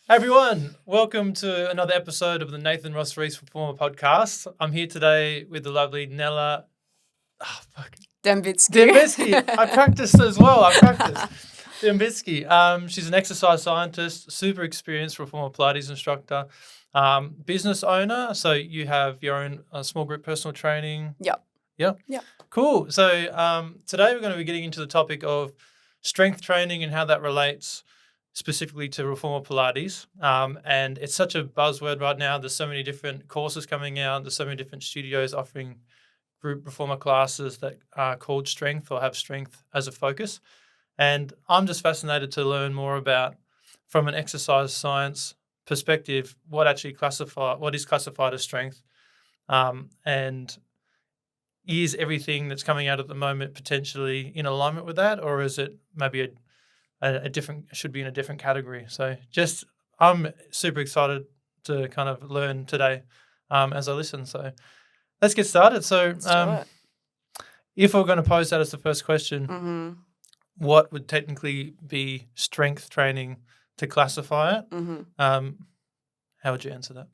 Hey everyone, welcome to another episode of the Nathan Ross Rees Reformer Podcast. I'm here today with the lovely Nela Debicki. I practiced as well. Debicki. She's an exercise scientist, super experienced Reformer Pilates instructor, business owner. So you have your own small group personal training. Yep. Cool. So today we're going to be getting into the topic of strength training and how that relates specifically to Reformer Pilates. And it's such a buzzword right now. There's so many different courses coming out. There's so many different studios offering group Reformer classes that are called strength or have strength as a focus. And I'm just fascinated to learn more about, from an exercise science perspective, what is classified as strength, and is everything that's coming out at the moment potentially in alignment with that, or is it maybe should be in a different category? So I'm super excited to kind of learn today as I listen. So let's get started. So if we're going to pose that as the first question, what would technically be strength training to classify it? How would you answer that?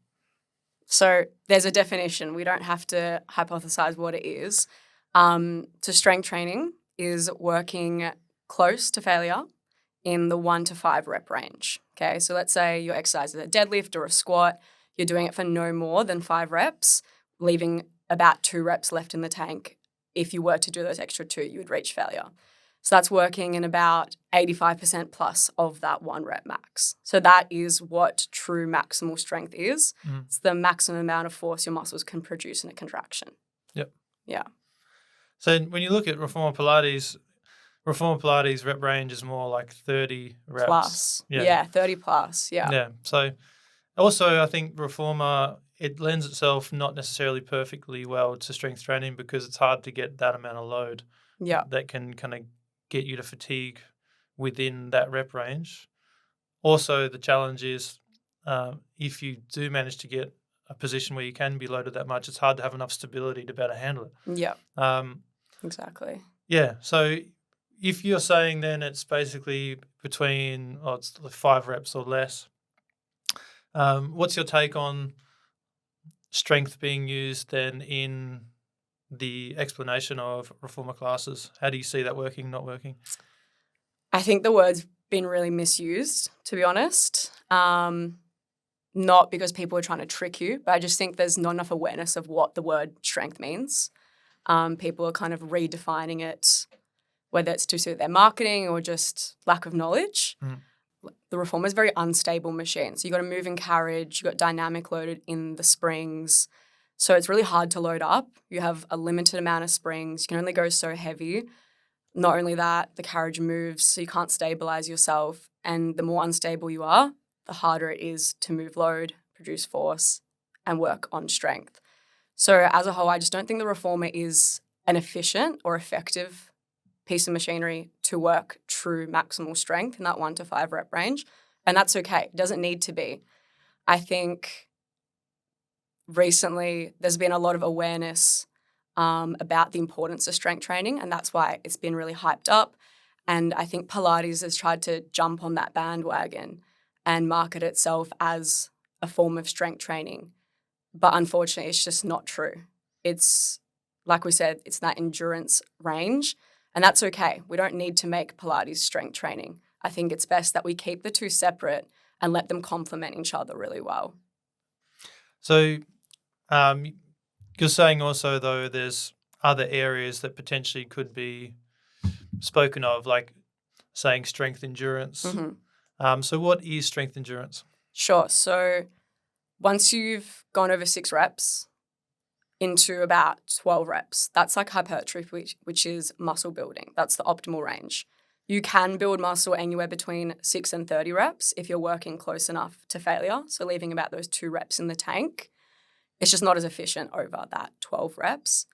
So there's a definition. We don't have to hypothesize what it is. So strength training is working close to failure in the 1 to 5 rep range. Okay, so let's say your exercise is a deadlift or a squat. You're doing it for no more than 5 reps, leaving about 2 reps left in the tank. If you were to do those extra 2, you would reach failure. So that's working in about 85% plus of that 1 rep max. So that is what true maximal strength is. It's the maximum amount of force your muscles can produce in a contraction. Yep. Yeah. So when you look at Reformer Pilates rep range is more like 30 reps. Plus. Yeah, 30 plus. Yeah. Yeah. So also I think Reformer, it lends itself not necessarily perfectly well to strength training because it's hard to get that amount of load that can kind of get you to fatigue within that rep range. Also, the challenge is if you do manage to get a position where you can be loaded that much, it's hard to have enough stability to better handle it. Yeah. Exactly. Yeah. So if you're saying then it's basically between it's 5 reps or less, what's your take on strength being used then in the explanation of Reformer classes? How do you see that working, not working? I think the word's been really misused, to be honest. Not because people are trying to trick you, but I just think there's not enough awareness of what the word strength means. People are kind of redefining it, whether it's to suit their marketing or just lack of knowledge. The Reformer is a very unstable machine. So you've got a moving carriage, you've got dynamic loaded in the springs. So it's really hard to load up. You have a limited amount of springs. You can only go so heavy. Not only that, the carriage moves, so you can't stabilize yourself. And the more unstable you are, the harder it is to move load, produce force, and work on strength. So as a whole, I just don't think the Reformer is an efficient or effective piece of machinery to work true maximal strength in that 1 to 5 rep range. And that's okay. It doesn't need to be. I think recently there's been a lot of awareness about the importance of strength training, and that's why it's been really hyped up. And I think Pilates has tried to jump on that bandwagon and market itself as a form of strength training. But unfortunately, it's just not true. It's, like we said, it's that endurance range, and that's okay. We don't need to make Pilates strength training. I think it's best that we keep the two separate and let them complement each other really well. So you're saying also, though, there's other areas that potentially could be spoken of, like saying strength endurance. So what is strength endurance? Sure. So once you've gone over 6 reps into about 12 reps, that's like hypertrophy, which is muscle building. That's the optimal range. You can build muscle anywhere between 6 and 30 reps if you're working close enough to failure, so leaving about those 2 reps in the tank. It's just not as efficient over that 12 reps.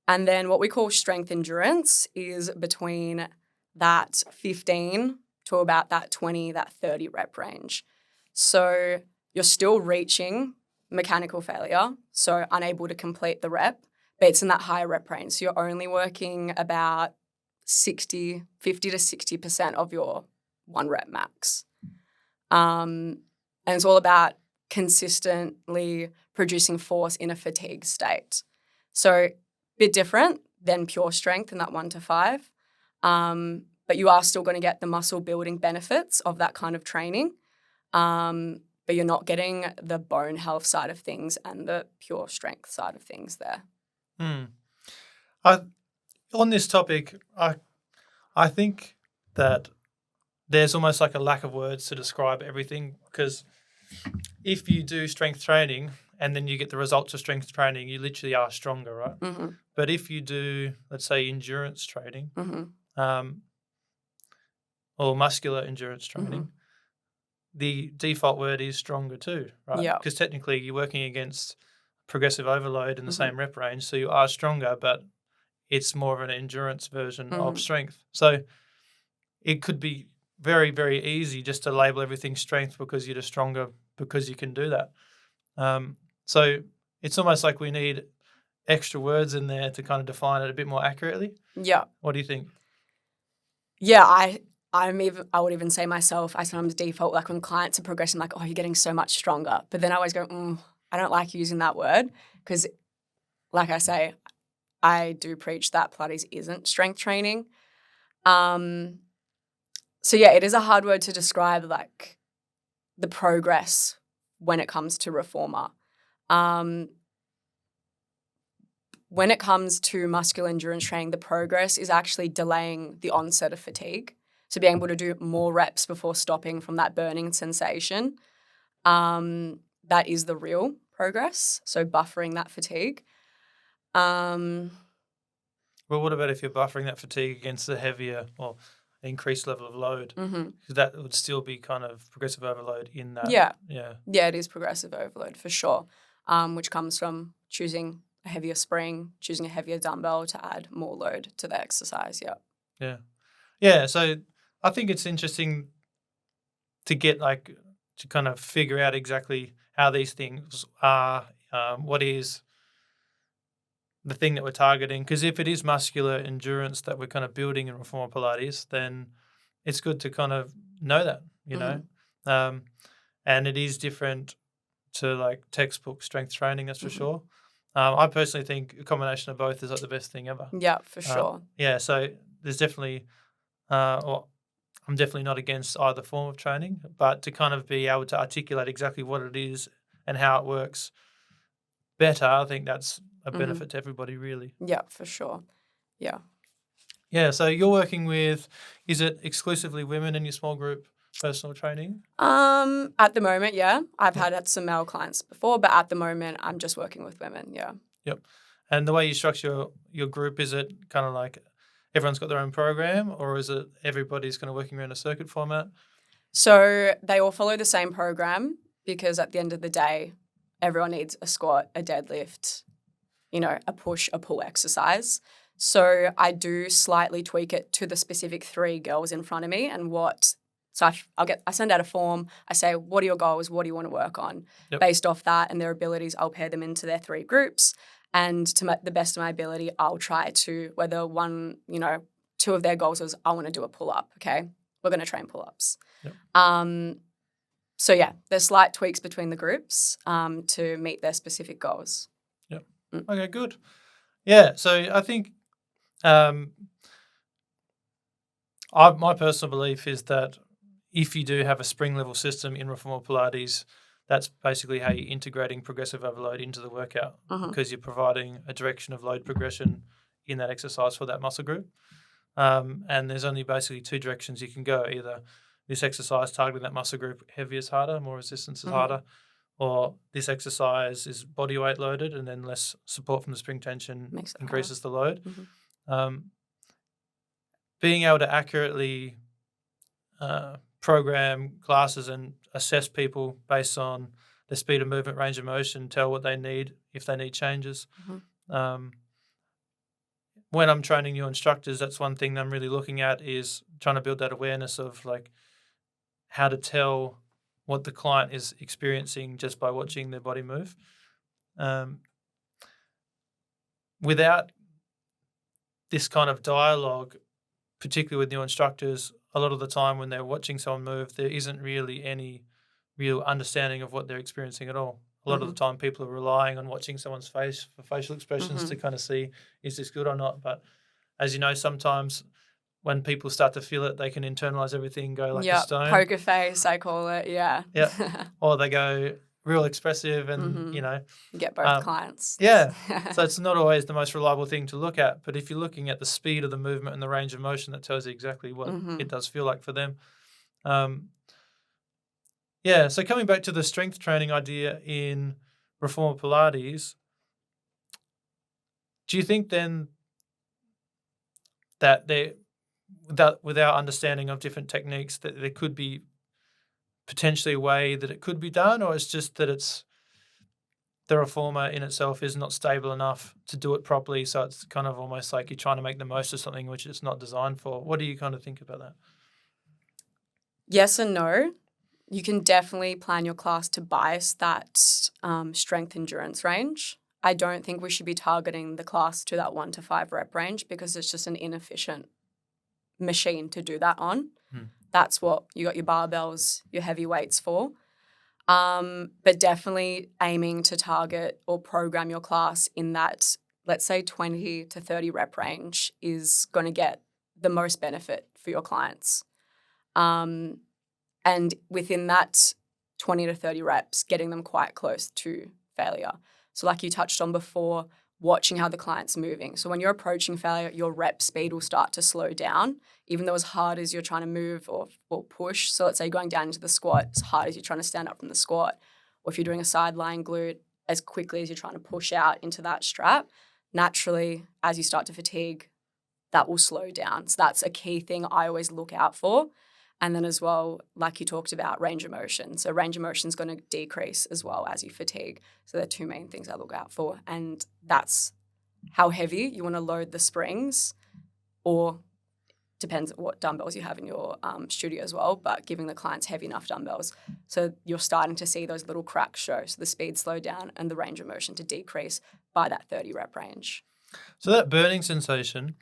And then what we call strength endurance is between that 15 to about that 20, that 30 rep range. So you're still reaching mechanical failure, so unable to complete the rep, but it's in that higher rep range. So you're only working about 50 to 60% of your 1 rep max. And And it's all about consistently producing force in a fatigue state. So a bit different than pure strength in that 1 to 5. But you are still going to get the muscle building benefits of that kind of training. But you're not getting the bone health side of things and the pure strength side of things there. On this topic, I think that there's almost like a lack of words to describe everything, because if you do strength training and then you get the results of strength training, you literally are stronger, right? Mm-hmm. But if you do, let's say, endurance training, or muscular endurance training, the default word is stronger too, right? Yeah. Because technically you're working against progressive overload in the same rep range, so you are stronger, but it's more of an endurance version of strength. So it could be very, very easy just to label everything strength because you're just stronger because you can do that. So it's almost like we need extra words in there to kind of define it a bit more accurately. Yeah. What do you think? Yeah, I would even say myself, I sometimes default, like when clients are progressing, like, oh, you're getting so much stronger. But then I always go, I don't like using that word because, like I say, I do preach that Pilates isn't strength training. So yeah, it is a hard word to describe, like, the progress when it comes to reformer. When it comes to muscular endurance training, the progress is actually delaying the onset of fatigue. So being able to do more reps before stopping from that burning sensation, that is the real progress. So buffering that fatigue. Well, what about if you're buffering that fatigue against the heavier or increased level of load? Because that would still be kind of progressive overload in that. Yeah, it is progressive overload for sure, which comes from choosing a heavier spring, choosing a heavier dumbbell to add more load to the exercise. Yeah. So I think it's interesting to get to kind of figure out exactly how these things are, what is the thing that we're targeting. Because if it is muscular endurance that we're kind of building in Reformer Pilates, then it's good to kind of know that, you know. And it is different to like textbook strength training, that's for sure. I personally think a combination of both is like the best thing ever. Yeah, for sure. So there's definitely, I'm definitely not against either form of training, but to kind of be able to articulate exactly what it is and how it works better, I think that's a benefit to everybody, really. Yeah, for sure. Yeah. So you're working with, is it exclusively women in your small group personal training? At the moment, yeah. I've had some male clients before, but at the moment I'm just working with women, yeah. Yep. And the way you structure your group, is it kind of like everyone's got their own program, or is it everybody's kind of working around a circuit format? So they all follow the same program because at the end of the day, everyone needs a squat, a deadlift, a push, a pull exercise. So I do slightly tweak it to the specific 3 girls in front of me and so I send out a form. I say, what are your goals? What do you want to work on? Yep. Based off that and their abilities, I'll pair them into their 3 groups. And to the best of my ability, I'll try to, whether 2 of their goals is, I want to do a pull-up, okay? We're going to train pull-ups. Yep. So yeah, there's slight tweaks between the groups to meet their specific goals. Yep. Okay, good. Yeah, so I think my personal belief is that if you do have a spring level system in Reformer Pilates, that's basically how you're integrating progressive overload into the workout, because you're providing a direction of load progression in that exercise for that muscle group. And there's only basically 2 directions you can go, either this exercise targeting that muscle group, heavier is harder, more resistance is harder, or this exercise is body weight loaded and then less support from the spring tension increases the load. Being able to accurately program classes and assess people based on the speed of movement, range of motion, tell what they need if they need changes. When I'm training new instructors, that's one thing that I'm really looking at, is trying to build that awareness of like how to tell what the client is experiencing just by watching their body move. Without this kind of dialogue, particularly with new instructors, a lot of the time when they're watching someone move, there isn't really any real understanding of what they're experiencing at all. A lot of the time people are relying on watching someone's face for facial expressions to kind of see, is this good or not? But as you know, sometimes when people start to feel it, they can internalize everything, go like a stone. Poker face, I call it. Yeah. Or they go real expressive and, You get both clients. Yeah. So it's not always the most reliable thing to look at. But if you're looking at the speed of the movement and the range of motion, that tells you exactly what it does feel like for them. So coming back to the strength training idea in Reformer Pilates, do you think then that with our understanding of different techniques, that there could be potentially a way that it could be done, or it's just that it's the reformer in itself is not stable enough to do it properly, so it's kind of almost like you're trying to make the most of something which it's not designed for? What do you kind of think about that? Yes and no. You can definitely plan your class to bias that strength endurance range. I don't think we should be targeting the class to that 1 to 5 rep range because it's just an inefficient machine to do that on. That's what you got your barbells, your heavy weights for. But definitely aiming to target or program your class in that, let's say 20 to 30 rep range is going to get the most benefit for your clients. And within that 20 to 30 reps, getting them quite close to failure. So like you touched on before, watching how the client's moving. So when you're approaching failure, your rep speed will start to slow down, even though as hard as you're trying to move or push. So let's say going down into the squat, as hard as you're trying to stand up from the squat, or if you're doing a side lying glute, as quickly as you're trying to push out into that strap, naturally, as you start to fatigue, that will slow down. So that's a key thing I always look out for. And then as well, like you talked about, range of motion. So range of motion is going to decrease as well as you fatigue. So they're two main things I look out for. And that's how heavy you want to load the springs, or depends on what dumbbells you have in your studio as well, but giving the clients heavy enough dumbbells. So you're starting to see those little cracks show. So the speed slow down and the range of motion to decrease by that 30 rep range. So that burning sensation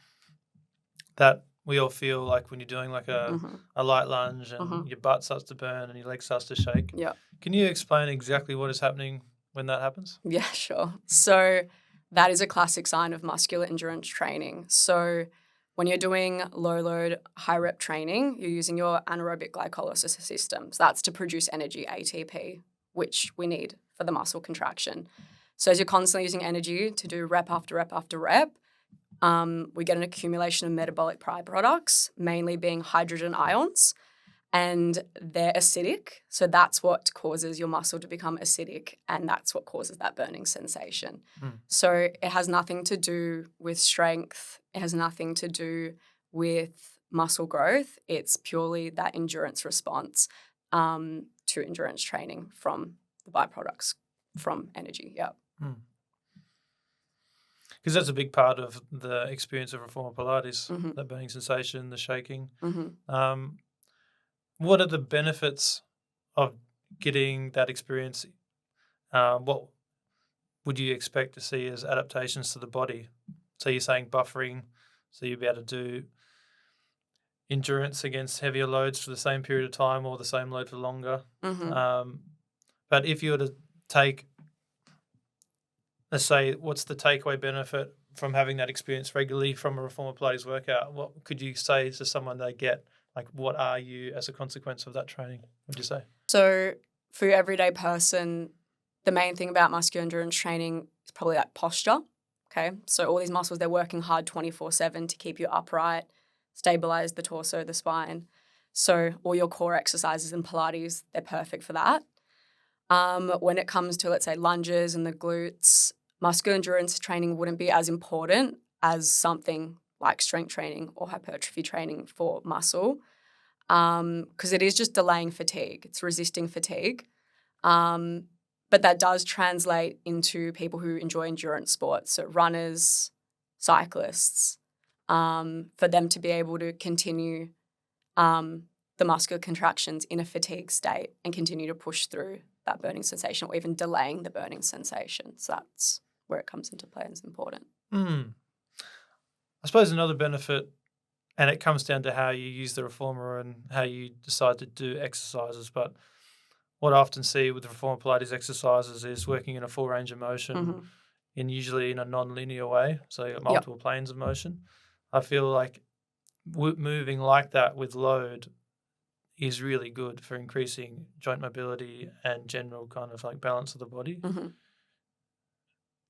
that we all feel like when you're doing like a light lunge and your butt starts to burn and your leg starts to shake. Yeah. Can you explain exactly what is happening when that happens? Yeah, sure. So that is a classic sign of muscular endurance training. So when you're doing low load, high rep training, you're using your anaerobic glycolysis systems. That's to produce energy, ATP, which we need for the muscle contraction. So as you're constantly using energy to do rep after rep after rep, we get an accumulation of metabolic byproducts, mainly being hydrogen ions, and they're acidic. So that's what causes your muscle to become acidic, and that's what causes that burning sensation. So it has nothing to do with strength. It has nothing to do with muscle growth. It's purely that endurance response to endurance training from the byproducts from energy. Yeah. Because that's a big part of the experience of Reformer Pilates, that burning sensation, the shaking. What are the benefits of getting that experience? What would you expect to see as adaptations to the body? So you're saying buffering, so you'll be able to do endurance against heavier loads for the same period of time or the same load for longer. But if you were to take, let's say, what's the takeaway benefit from having that experience regularly from a Reformer Pilates workout? What could you say to someone they get? Like, what are you as a consequence of that training, would you say? So for your everyday person, the main thing about muscular endurance training is probably that posture, okay? So all these muscles, they're working hard 24/7 to keep you upright, stabilize the torso, the spine. So all your core exercises in Pilates, they're perfect for that. When it comes to, let's say, lunges and the glutes, muscular endurance training wouldn't be as important as something like strength training or hypertrophy training for muscle, because it is just delaying fatigue. It's resisting fatigue. But that does translate into people who enjoy endurance sports, so runners, cyclists, for them to be able to continue the muscular contractions in a fatigue state and continue to push through that burning sensation or even delaying the burning sensation. So that's where it comes into play and is important. I suppose another benefit, and it comes down to how you use the reformer and how you decide to do exercises, but what I often see with the Reformer Pilates exercises is working in a full range of motion, usually in a non-linear way, so you got multiple planes of motion. I feel like moving like that with load is really good for increasing joint mobility and general kind of like balance of the body.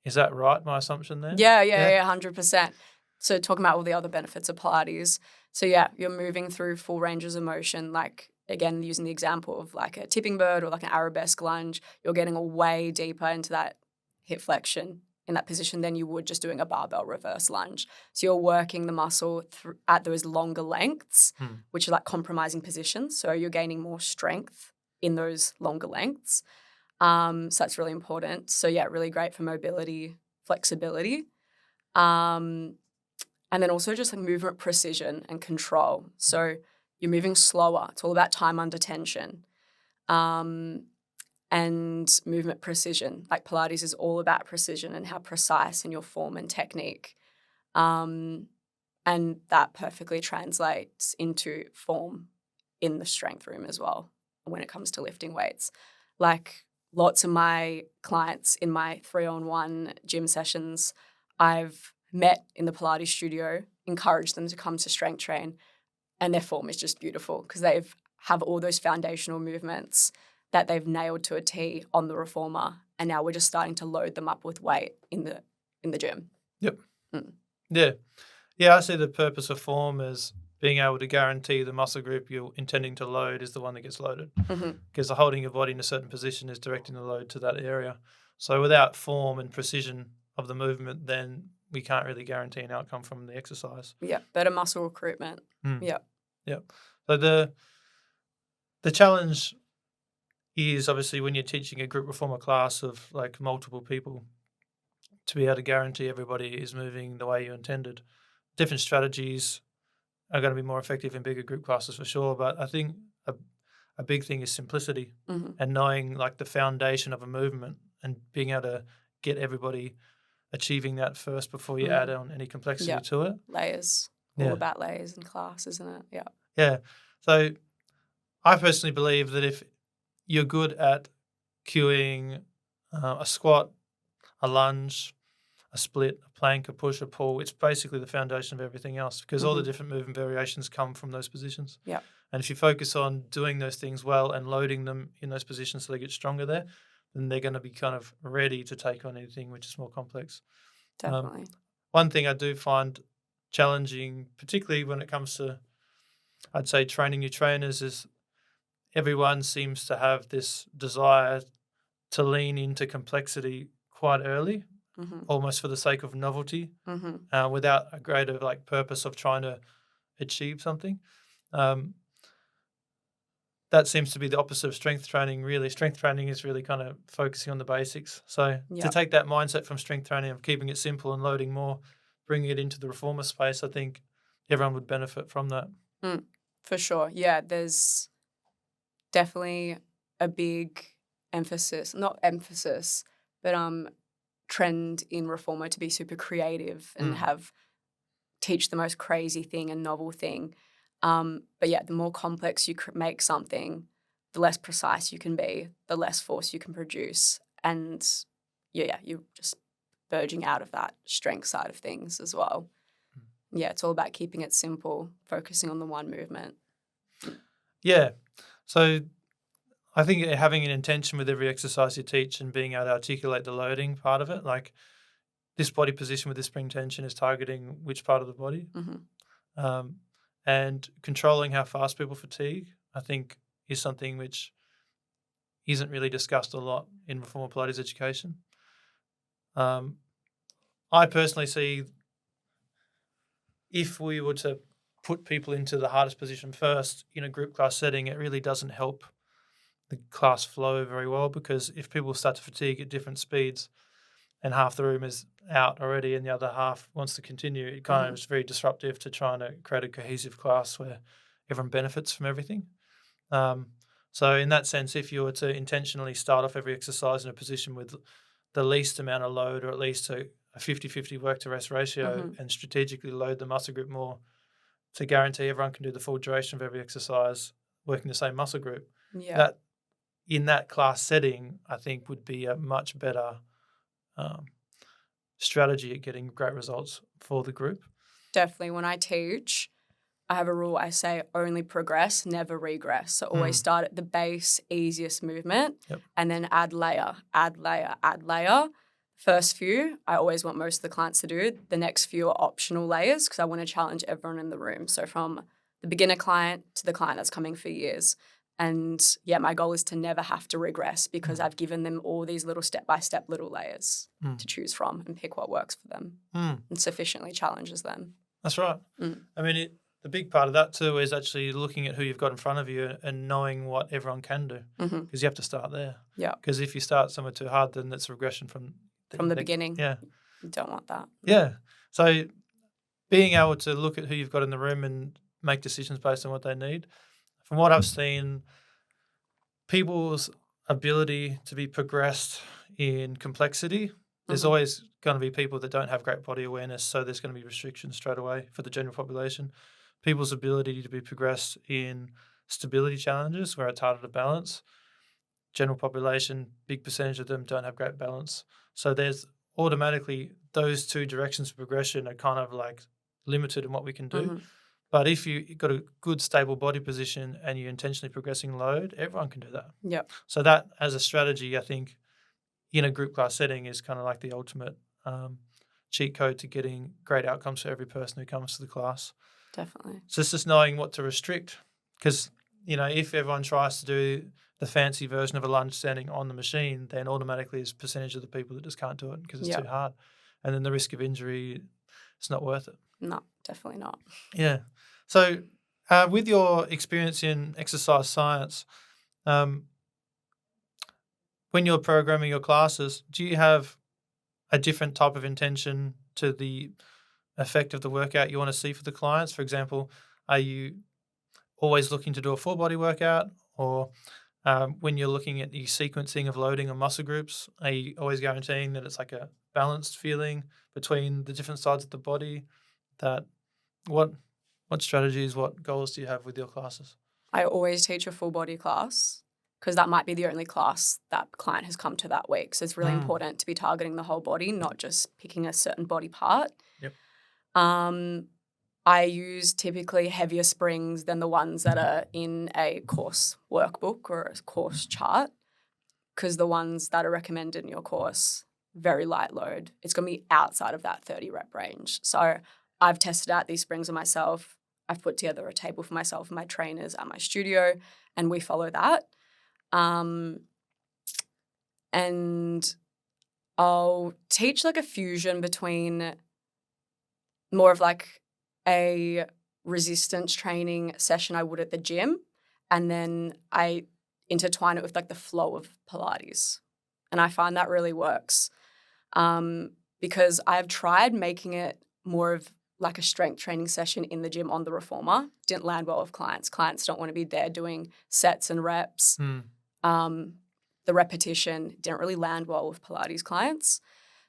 Is that right, my assumption there? Yeah, 100%. So talking about all the other benefits of Pilates. So yeah, you're moving through full ranges of motion, like again, using the example of like a tipping bird or like an arabesque lunge, you're getting way deeper into that hip flexion in that position than you would just doing a barbell reverse lunge. So you're working the muscle at those longer lengths, which are like compromising positions. So you're gaining more strength in those longer lengths. So that's really important. So yeah, really great for mobility, flexibility. And then also just like movement precision and control. So you're moving slower. It's all about time under tension. And movement precision. Like Pilates is all about precision and how precise in your form and technique. And that perfectly translates into form in the strength room as well when it comes to lifting weights. Like lots of my clients in my 3-on-1 gym sessions, I've met in the Pilates studio, encouraged them to come to strength train, and their form is just beautiful because they have all those foundational movements that they've nailed to a T on the Reformer, and now we're just starting to load them up with weight in the gym. Yep. Yeah, I see the purpose of form as being able to guarantee the muscle group you're intending to load is the one that gets loaded, because the holding your body in a certain position is directing the load to that area. So without form and precision of the movement, then we can't really guarantee an outcome from the exercise. Yeah, better muscle recruitment. Yeah. So the challenge is obviously when you're teaching a group reformer class of like multiple people, to be able to guarantee everybody is moving the way you intended. Different strategies are going to be more effective in bigger group classes for sure, but I think a big thing is simplicity and knowing like the foundation of a movement and being able to get everybody achieving that first before you add on any complexity to it. Layers. All about layers in class, isn't it? Yeah. Yeah. So I personally believe that if you're good at cueing a squat, a lunge, a split, a plank, a push, a pull, it's basically the foundation of everything else because all the different movement variations come from those positions. Yeah. And if you focus on doing those things well and loading them in those positions so they get stronger there, then they're going to be kind of ready to take on anything which is more complex. Definitely. One thing I do find challenging, particularly when it comes to, I'd say, training new trainers, is everyone seems to have this desire to lean into complexity quite early, almost for the sake of novelty, without a greater like purpose of trying to achieve something. That seems to be the opposite of strength training, really. Strength training is really kind of focusing on the basics. So to take that mindset from strength training of keeping it simple and loading more, bringing it into the reformer space, I think everyone would benefit from that. For sure. Yeah, there's definitely a big but trend in reformer to be super creative and teach the most crazy thing and novel thing. But yeah, the more complex you make something, the less precise you can be, the less force you can produce. And you're just verging out of that strength side of things as well. Yeah, it's all about keeping it simple, focusing on the one movement. Yeah. So I think having an intention with every exercise you teach and being able to articulate the loading part of it, like this body position with this spring tension is targeting which part of the body. And controlling how fast people fatigue, I think, is something which isn't really discussed a lot in reformer Pilates education. I personally see if we were to put people into the hardest position first in a group class setting, it really doesn't help the class flow very well, because if people start to fatigue at different speeds and half the room is out already and the other half wants to continue, it kind of is very disruptive to trying to create a cohesive class where everyone benefits from everything. So in that sense, if you were to intentionally start off every exercise in a position with the least amount of load, or at least a 50-50 work to rest ratio, and strategically load the muscle group more to guarantee everyone can do the full duration of every exercise working the same muscle group, that in that class setting, I think would be a much better strategy at getting great results for the group. Definitely. When I teach, I have a rule. I say only progress, never regress. So always start at the base, easiest movement, and then add layer, add layer, add layer. First few, I always want most of the clients to do. The next few are optional layers because I want to challenge everyone in the room. So from the beginner client to the client that's coming for years. And yeah, my goal is to never have to regress because I've given them all these little step-by-step little layers to choose from and pick what works for them and sufficiently challenges them. That's right. I mean, the big part of that too is actually looking at who you've got in front of you and knowing what everyone can do because you have to start there. Yeah. Because if you start somewhere too hard, then it's regression from the beginning. Yeah. You don't want that. Yeah. So being able to look at who you've got in the room and make decisions based on what they need. From what I've seen, people's ability to be progressed in complexity, there's always going to be people that don't have great body awareness, so there's going to be restrictions straight away for the general population. People's ability to be progressed in stability challenges where it's harder to balance. General population, big percentage of them don't have great balance. So there's automatically those two directions of progression are kind of like limited in what we can do. But if you've got a good stable body position and you're intentionally progressing load, everyone can do that. Yep. So that as a strategy, I think in a group class setting is kind of like the ultimate cheat code to getting great outcomes for every person who comes to the class. Definitely. So it's just knowing what to restrict because, if everyone tries to do the fancy version of a lunge standing on the machine, then automatically there's a percentage of the people that just can't do it because it's too hard. And then the risk of injury, it's not worth it. No, definitely not. Yeah. So with your experience in exercise science, when you're programming your classes, do you have a different type of intention to the effect of the workout you want to see for the clients? For example, are you always looking to do a full body workout, or when you're looking at the sequencing of loading on muscle groups, are you always guaranteeing that it's like a balanced feeling between the different sides of the body? What strategies, what goals do you have with your classes? I always teach a full body class because that might be the only class that client has come to that week. So it's really important to be targeting the whole body, not just picking a certain body part. Yep. I use typically heavier springs than the ones that are in a course workbook or a course chart because the ones that are recommended in your course, very light load. It's going to be outside of that 30 rep range. So I've tested out these springs on myself. I've put together a table for myself and my trainers at my studio, and we follow that. And I'll teach like a fusion between more of like a resistance training session I would at the gym, and then I intertwine it with like the flow of Pilates. And I find that really works because I've tried making it more of like a strength training session in the gym on the Reformer. Didn't land well with clients. Clients don't want to be there doing sets and reps. The repetition didn't really land well with Pilates clients.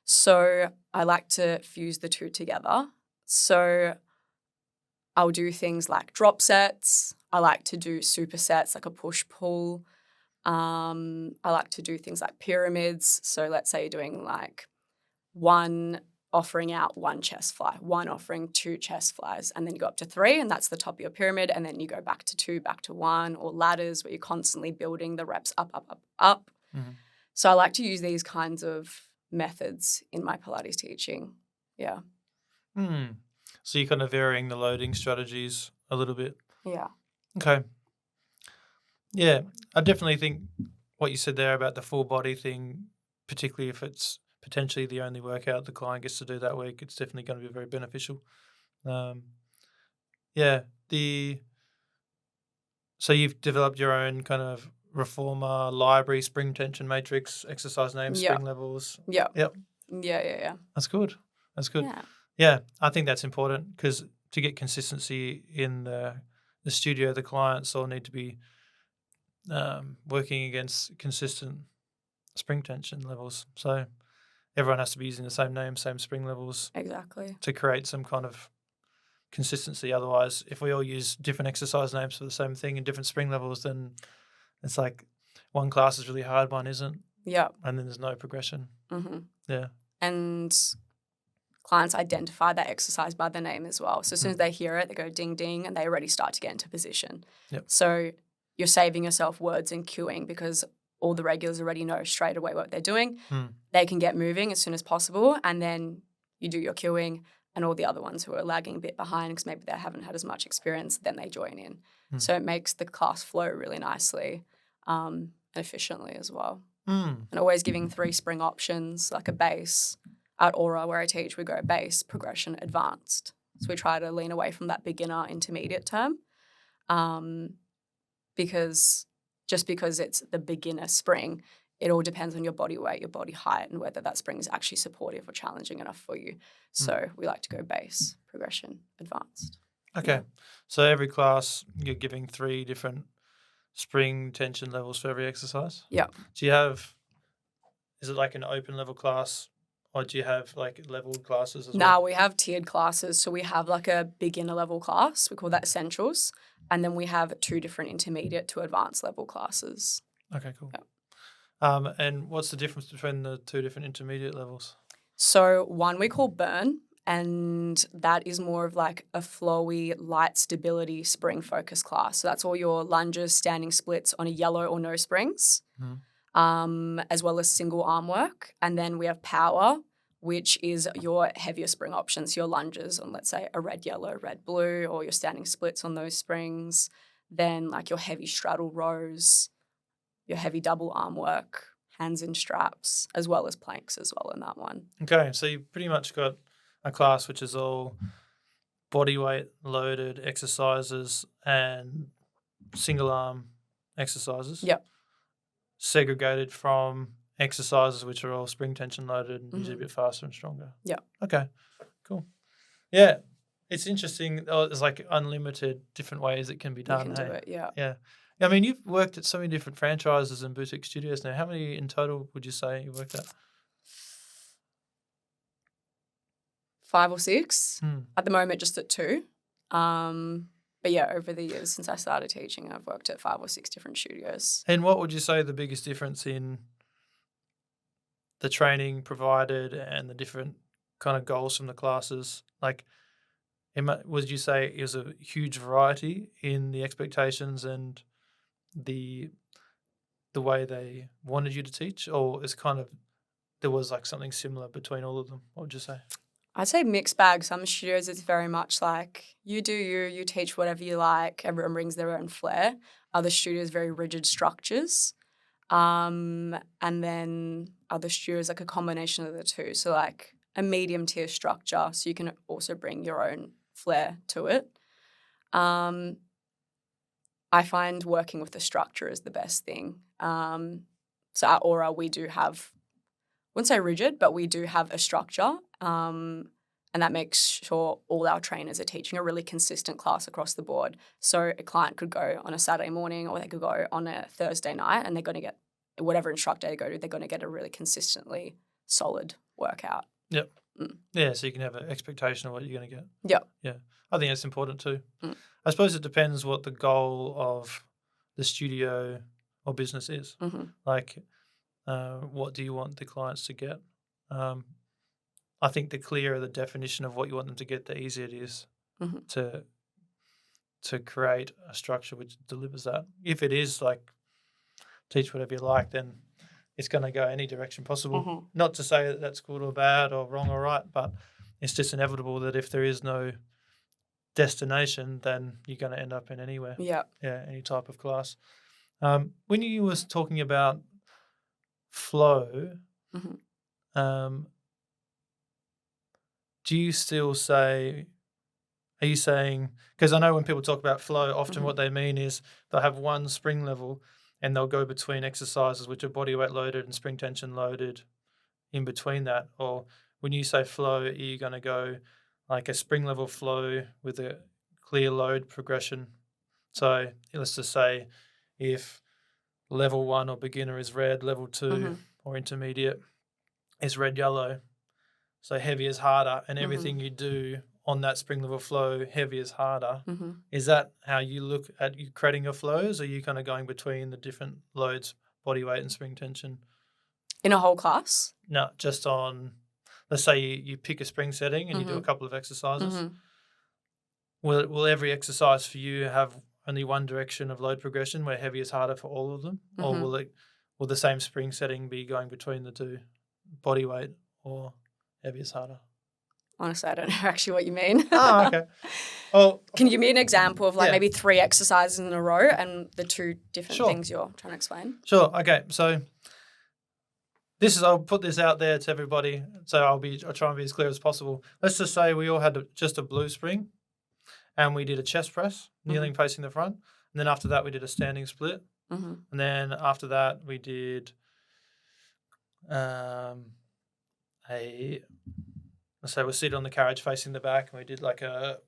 So I like to fuse the two together. So I'll do things like drop sets. I like to do supersets like a push-pull. I like to do things like pyramids. So let's say you're doing like one offering out one chest fly, one offering two chest flies, and then you go up to 3, and that's the top of your pyramid, and then you go back to 2, back to 1, or ladders where you're constantly building the reps up, up, up, up. So I like to use these kinds of methods in my Pilates teaching. Yeah. So you're kind of varying the loading strategies a little bit. Yeah. Okay. Yeah, I definitely think what you said there about the full body thing, particularly if it's potentially the only workout the client gets to do that week, it's definitely going to be very beneficial. So you've developed your own kind of Reformer library, spring tension matrix, exercise names, spring levels. Yeah. Yep. Yeah. That's good. Yeah. Yeah, I think that's important because to get consistency in the studio, the clients all need to be working against consistent spring tension levels. So everyone has to be using the same name, same spring levels. Exactly. To create some kind of consistency. Otherwise, if we all use different exercise names for the same thing and different spring levels, then it's like one class is really hard, one isn't, Yeah. and then there's no progression. Mm-hmm. Yeah. And clients identify that exercise by the name as well. So as soon as they hear it, they go ding, ding, and they already start to get into position. Yep. So you're saving yourself words and cueing because all the regulars already know straight away what they're doing. They can get moving as soon as possible, and then you do your cueing, and all the other ones who are lagging a bit behind because maybe they haven't had as much experience, then they join in. So it makes the class flow really nicely and efficiently as well. And always giving 3 spring options, like a base. At Aura, where I teach, we go base, progression, advanced. So we try to lean away from that beginner intermediate term because it's the beginner spring, it all depends on your body weight, your body height, and whether that spring is actually supportive or challenging enough for you. So we like to go base, progression, advanced. Okay. Yeah. So every class, you're giving 3 different spring tension levels for every exercise? Yeah. Is it like an open level class, or do you have like leveled classes as well? Now we have tiered classes. So we have like a beginner level class. We call that essentials. And then we have 2 different intermediate to advanced level classes. Okay, cool. Yeah. And what's the difference between the 2 different intermediate levels? So one we call burn, and that is more of like a flowy, light stability spring focus class. So that's all your lunges, standing splits on a yellow or no springs, as well as single arm work. And then we have power, which is your heavier spring options, your lunges on, let's say, a red, yellow, red, blue, or your standing splits on those springs. Then like your heavy straddle rows, your heavy double arm work, hands in straps, as well as planks as well in that one. Okay, so you've pretty much got a class which is all body weight loaded exercises and single arm exercises. Yep. Segregated from exercises which are all spring tension loaded and usually a bit faster and stronger. Yeah. Okay, cool. Yeah, it's interesting. There's like unlimited different ways it can be done. You can do it, yeah. Yeah. I mean, you've worked at so many different franchises and boutique studios now. How many in total would you say you worked at? 5 or 6. At the moment, just at 2. But yeah, over the years since I started teaching, I've worked at 5 or 6 different studios. And what would you say the biggest difference in the training provided and the different kind of goals from the classes? Like, would you say it was a huge variety in the expectations and the way they wanted you to teach, or is kind of there was like something similar between all of them? What would you say? I'd say mixed bag. Some studios, it's very much like you do you teach whatever you like. Everyone brings their own flair. Other studios, very rigid structures. And then other studios, like a combination of the 2. So like a medium tier structure, so you can also bring your own flair to it. I find working with the structure is the best thing. So at Aura, we do have, I wouldn't say rigid, but we do have a structure. And that makes sure all our trainers are teaching a really consistent class across the board. So a client could go on a Saturday morning or they could go on a Thursday night and they're going to get, whatever instructor they go to, they're going to get a really consistently solid workout. Yep. Yeah, so you can have an expectation of what you're going to get. Yep. Yeah. I think that's important too. I suppose it depends what the goal of the studio or business is. Like, what do you want the clients to get? I think the clearer the definition of what you want them to get, the easier it is to create a structure which delivers that. If it is like teach whatever you like, then it's going to go any direction possible. Not to say that that's good or bad or wrong or right, but it's just inevitable that if there is no destination, then you're going to end up in anywhere. Yeah. Yeah, any type of class. When you was talking about flow, do you still say, are you saying, because I know when people talk about flow, often what they mean is they'll have one spring level and they'll go between exercises which are body weight loaded and spring tension loaded in between that? Or when you say flow, are you going to go like a spring level flow with a clear load progression? So let's just say if level 1 or beginner is red, level 2 or intermediate is red, yellow. So heavy is harder, and everything you do on that spring level flow, heavy is harder. Is that how you look at you creating your flows? Or are you kind of going between the different loads, body weight and spring tension. In a whole class? No, just on, let's say you pick a spring setting and you do a couple of exercises. Mm-hmm. Will every exercise for you have only one direction of load progression where heavy is harder for all of them? Or will the same spring setting be going between the two, body weight or heavy is harder? Honestly, I don't know actually what you mean. Oh, okay. Well, can you give me an example of maybe 3 exercises in a row and the 2 different things you're trying to explain? Sure. Okay. So I'll put this out there to everybody. So I'll try and be as clear as possible. Let's just say we all had just a blue spring and we did a chest press, kneeling facing the front. And then after that, we did a standing split. Mm-hmm. And then after that, we did let's say we're seated on the carriage facing the back and we did like a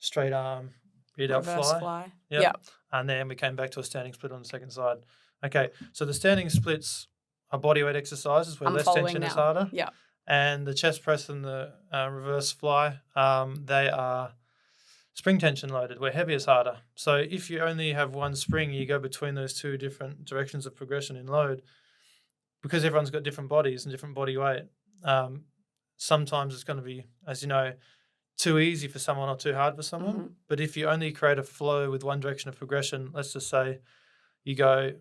straight arm rear delt fly. Yep. And then we came back to a standing split on the second side. Okay, so the standing splits are body weight exercises where less tension is harder. Yeah. And the chest press and the reverse fly, they are spring tension loaded, where heavy is harder. So if you only have one spring, you go between those 2 different directions of progression in load, because everyone's got different bodies and different body weight. Sometimes it's going to be, as you know, too easy for someone or too hard for someone. Mm-hmm. But if you only create a flow with one direction of progression, let's just say you go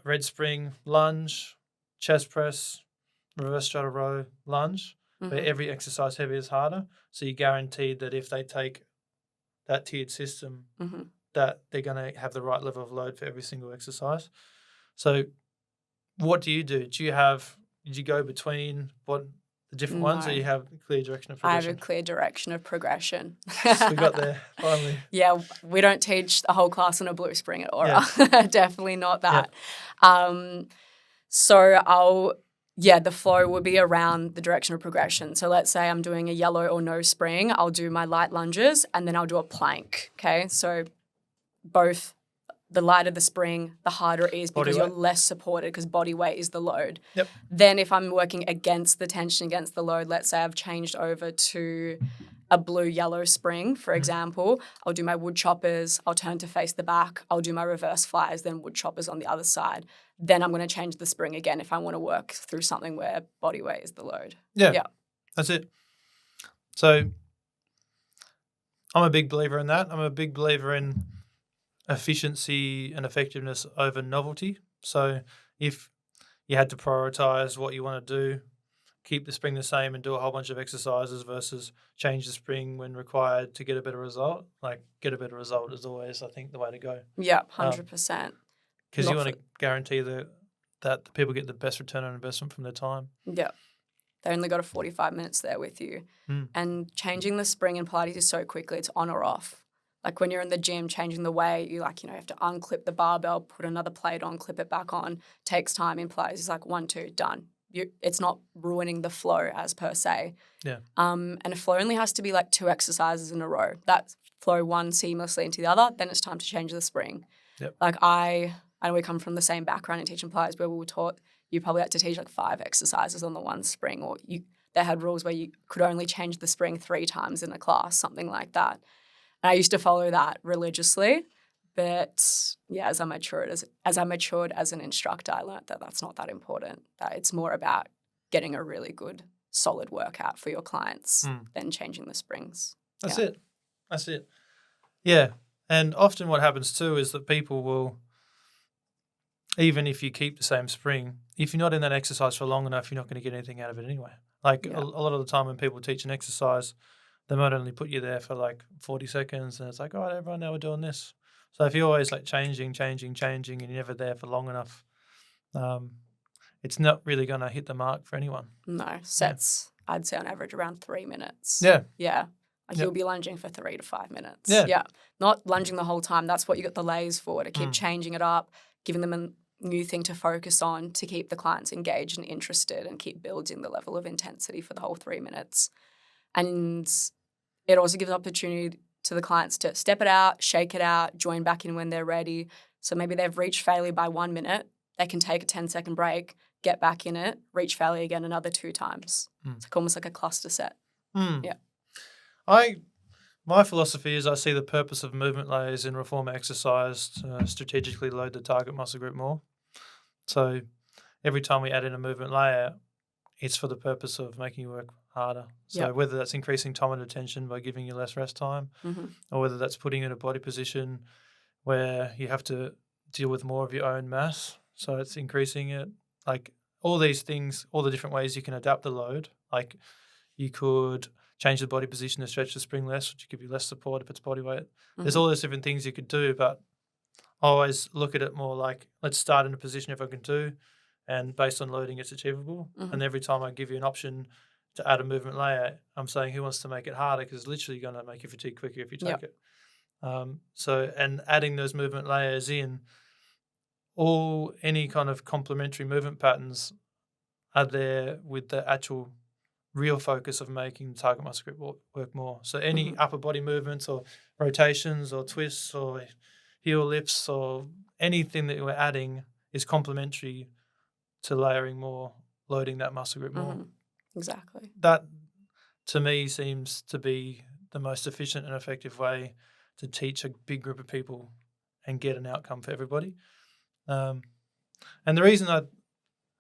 red spring, lunge, chest press, reverse straddle row, lunge, where every exercise heavy is harder. So you're guaranteed that if they take that tiered system, that they're going to have the right level of load for every single exercise. So what do? Did you go between the different ones, or you have a clear direction of progression? I have a clear direction of progression. Yes, we got there, finally. Yeah, we don't teach the whole class on a blue spring at Aura. Yeah. Definitely not that. Yeah. The flow will be around the direction of progression. So let's say I'm doing a yellow or no spring, I'll do my light lunges and then I'll do a plank, okay? So both the lighter the spring, the harder it is because you're less supported because body weight is the load. Yep. Then if I'm working against the tension, against the load, let's say I've changed over to a blue-yellow spring, for example, I'll do my wood choppers, I'll turn to face the back, I'll do my reverse flies, then wood choppers on the other side. Then I'm going to change the spring again if I want to work through something where body weight is the load. Yeah. That's it. So I'm a big believer in that. I'm a big believer in efficiency and effectiveness over novelty. So if you had to prioritize what you want to do, keep the spring the same and do a whole bunch of exercises versus change the spring when required to get a better result, get a better result is always, I think, the way to go. Yeah, 100%. Because you want to guarantee that the people get the best return on investment from their time. Yeah. They only got 45 minutes there with you. And changing the spring in Pilates is so quickly, it's on or off. Like when you're in the gym, changing the weight, you have to unclip the barbell, put another plate on, clip it back on. Takes time in Pilates. It's like 1, 2, done. It's not ruining the flow as per se. Yeah. And a flow only has to be 2 exercises in a row. That flow one seamlessly into the other, then it's time to change the spring. Yep. I know we come from the same background in teaching Pilates where we were taught you probably had to teach 5 exercises on the one spring, or they had rules where you could only change the spring 3 times in a class, something like that. And I used to follow that religiously, but yeah, as I matured as an instructor, I learned that that's not that important. That it's more about getting a really good, solid workout for your clients than changing the springs. That's it. Yeah, and often what happens too is that people will, even if you keep the same spring, if you're not in that exercise for long enough, you're not going to get anything out of it anyway. A lot of the time when people teach an exercise, they might only put you there for 40 seconds and it's all right, everyone, now we're doing this. So if you're always changing and you're never there for long enough, it's not really going to hit the mark for anyone. No, sets, I'd say on average around 3 minutes. Yeah. Yeah. You'll be lunging for 3 to 5 minutes. Yeah. Not lunging the whole time. That's what you got the lays for, to keep changing it up, giving them a new thing to focus on, to keep the clients engaged and interested and keep building the level of intensity for the whole 3 minutes. And it also gives opportunity to the clients to step it out, shake it out, join back in when they're ready. So maybe they've reached failure by 1 minute. They can take a 10-second break, get back in it, reach failure again another 2 times. It's almost like a cluster set. Yeah. My philosophy is I see the purpose of movement layers in reformer exercise to strategically load the target muscle group more. So every time we add in a movement layer, it's for the purpose of making you work harder. So whether that's increasing time and attention by giving you less rest time, or whether that's putting you in a body position where you have to deal with more of your own mass, so it's increasing it. Like all these things, all the different ways you can adapt the load. Like you could change the body position to stretch the spring less, which will give you less support if it's body weight. There's all those different things you could do, but I always look at it more like, let's start in a position if I can do, and based on loading, it's achievable. And every time I give you an option to add a movement layer, I'm saying who wants to make it harder, because it's literally going to make you fatigue quicker if you take it. And adding those movement layers in, any kind of complementary movement patterns are there with the actual real focus of making the target muscle group work more. So any upper body movements or rotations or twists or heel lifts or anything that we're adding is complementary to layering more, loading that muscle group more. Exactly. That, to me, seems to be the most efficient and effective way to teach a big group of people and get an outcome for everybody. And the reason I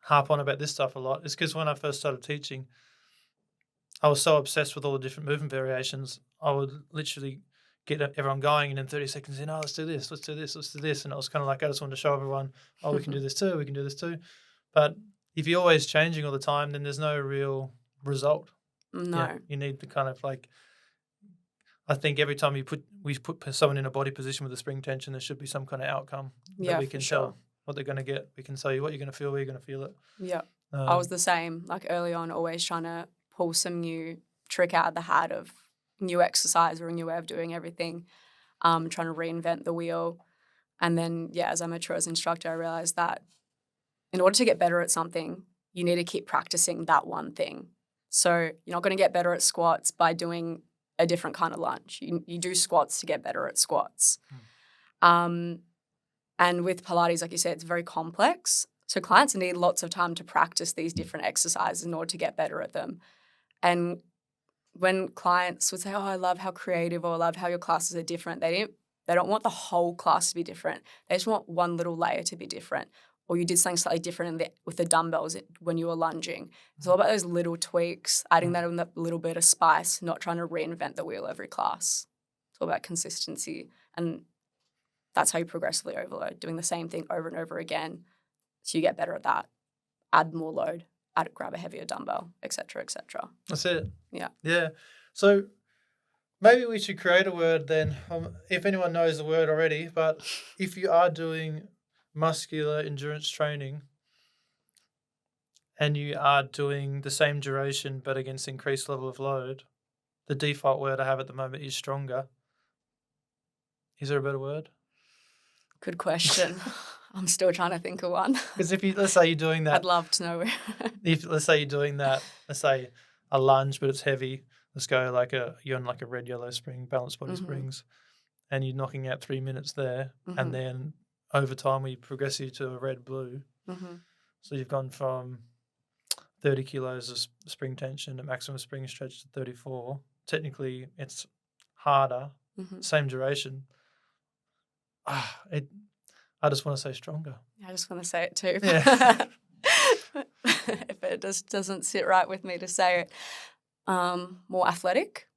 harp on about this stuff a lot is because when I first started teaching, I was so obsessed with all the different movement variations. I would literally get everyone going, and in 30 seconds, let's do this, let's do this, let's do this. And it was kind of like, I just wanted to show everyone, we can do this too, we can do this too. But if you're always changing all the time, then there's no real result. No. Yeah, you need the kind of like, I think every time we put someone in a body position with a spring tension, there should be some kind of outcome that we can tell what they're going to get. We can tell you what you're going to feel, where you're going to feel it. Yeah. I was the same, like early on, always trying to pull some new trick out of the hat of new exercise or a new way of doing everything, trying to reinvent the wheel. And then, as I mature as an instructor, I realized that in order to get better at something, you need to keep practicing that one thing. So you're not going to get better at squats by doing a different kind of lunge. You do squats to get better at squats. And with Pilates, like you said, it's very complex. So clients need lots of time to practice these different exercises in order to get better at them. And when clients would say, I love how creative, or I love how your classes are different, they don't want the whole class to be different. They just want one little layer to be different. Or you did something slightly different with the dumbbells when you were lunging. It's all about those little tweaks, adding that in, that little bit of spice, not trying to reinvent the wheel every class. It's all about consistency. And that's how you progressively overload, doing the same thing over and over again. So you get better at that. Add more load, grab a heavier dumbbell, et cetera, et cetera. That's it. Yeah. Yeah. So maybe we should create a word then, if anyone knows the word already, but if you are doing muscular endurance training and you are doing the same duration but against increased level of load, the default word I have at the moment is stronger. Is there a better word? Good question. I'm still trying to think of one. Because let's say you're doing that. I'd love to know. Let's say you're doing that, let's say a lunge, but it's heavy. Let's go you're on like a red, yellow spring, balanced body springs, and you're knocking out 3 minutes there. And then over time, we progress you to a red, blue. So you've gone from 30 kilos of spring tension at maximum spring stretch to 34. Technically, it's harder, same duration. I just want to say stronger. I just want to say it too. Yeah. If it just doesn't sit right with me to say it. More athletic?